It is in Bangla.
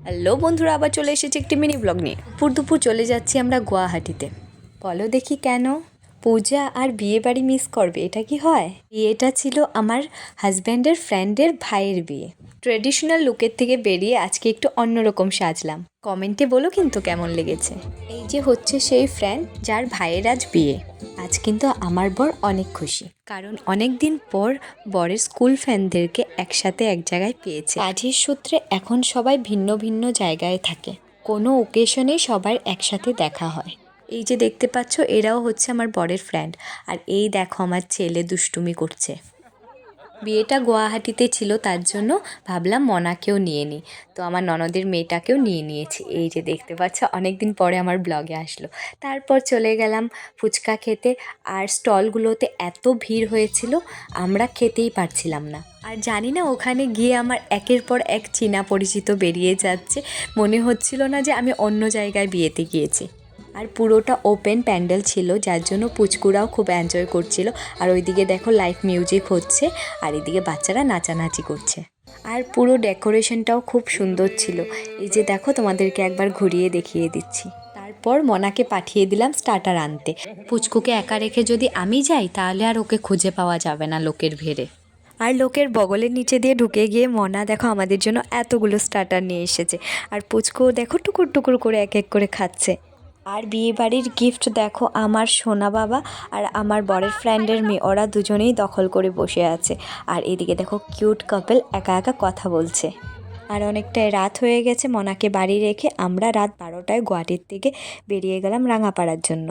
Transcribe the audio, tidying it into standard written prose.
হ্যালো বন্ধুরা, আবার চলে এসেছি একটি মিনি ব্লগ নিয়ে। দুপুর চলে যাচ্ছি আমরা গুয়াহাটিতে। বলো দেখি কেন? পূজা আর বিয়ে বাড়ি মিস করবে, এটা কি হয়? বিয়েটা ছিল আমার হাজব্যান্ডের ফ্রেন্ডের ভাইয়ের বিয়ে। ট্রেডিশনাল লুকের থেকে বেরিয়ে আজকে একটু অন্যরকম সাজলাম। কমেন্টে বলো কিন্তু কেমন লেগেছে। এই যে হচ্ছে সেই ফ্রেন্ড যার ভাইয়ের আজ বিয়ে। আজ কিন্তু আমার বর অনেক খুশি, কারণ অনেক দিন পর বরের স্কুল ফ্রেন্ডদেরকে একসাথে এক জায়গায় পেয়েছে। কাজের সূত্রে এখন সবাই ভিন্ন ভিন্ন জায়গায় থাকে, কোনো ওকেশনে সবার একসাথে দেখা হয়। এই যে দেখতে পাচ্ছ, এরাও হচ্ছে আমার বরের ফ্রেন্ড। আর এই দেখো আমার ছেলে দুষ্টুমি করছে। বিয়েটা গুয়াহাটিতে ছিল, তার জন্য ভাবলাম মনাকেও নিয়ে নিই। তো আমার ননদের মেয়েটাকেও নিয়ে নিয়েছি। এই যে দেখতে পাচ্ছ, অনেক দিন পরে আমার ব্লগে আসলো। তারপর চলে গেলাম ফুচকা খেতে। আর স্টলগুলোতে এত ভিড় হয়েছিল, আমরা খেতেই পারছিলাম না। আর জানি না, ওখানে গিয়ে আমার একের পর এক চীনা পরিচিত বেরিয়ে যাচ্ছে। মনে হচ্ছিল না যে আমি অন্য জায়গায় বিয়েতে গিয়েছি। আর পুরোটা ওপেন প্যান্ডেল ছিল, যার জন্য পুচকুরাও খুব এনজয় করছিল। আর ওইদিকে দেখো লাইভ মিউজিক হচ্ছে, আর এদিকে বাচ্চারা নাচানাচি করছে। আর পুরো ডেকোরেশনটাও খুব সুন্দর ছিল। এই যে দেখো, তোমাদেরকে একবার ঘুরিয়ে দেখিয়ে দিচ্ছি। তারপর মনাকে পাঠিয়ে দিলাম স্টার্টার আনতে। পুচকুকে একা রেখে যদি আমি যাই, তাহলে আর ওকে খুঁজে পাওয়া যাবে না লোকের ভিড়ে। আর লোকের বগলের নিচে দিয়ে ঢুকে গিয়ে মনা দেখো আমাদের জন্য এতগুলো স্টার্টার নিয়ে এসেছে। আর পুচকুও দেখো টুকুর টুকুর করে এক এক করে খাচ্ছে। আর বিয়েবাড়ির গিফট দেখো, আমার সোনা বাবা আর আমার বরের ফ্রেন্ডের মেয়ে, ওরা দুজনেই দখল করে বসে আছে। আর এদিকে দেখো কিউট কাপল একা একা কথা বলছে। আর অনেকটাই রাত হয়ে গেছে, মনাকে বাড়ি রেখে আমরা রাত 12টায় গুয়াহাটির থেকে বেরিয়ে গেলাম রাঙাপাড়ার জন্য।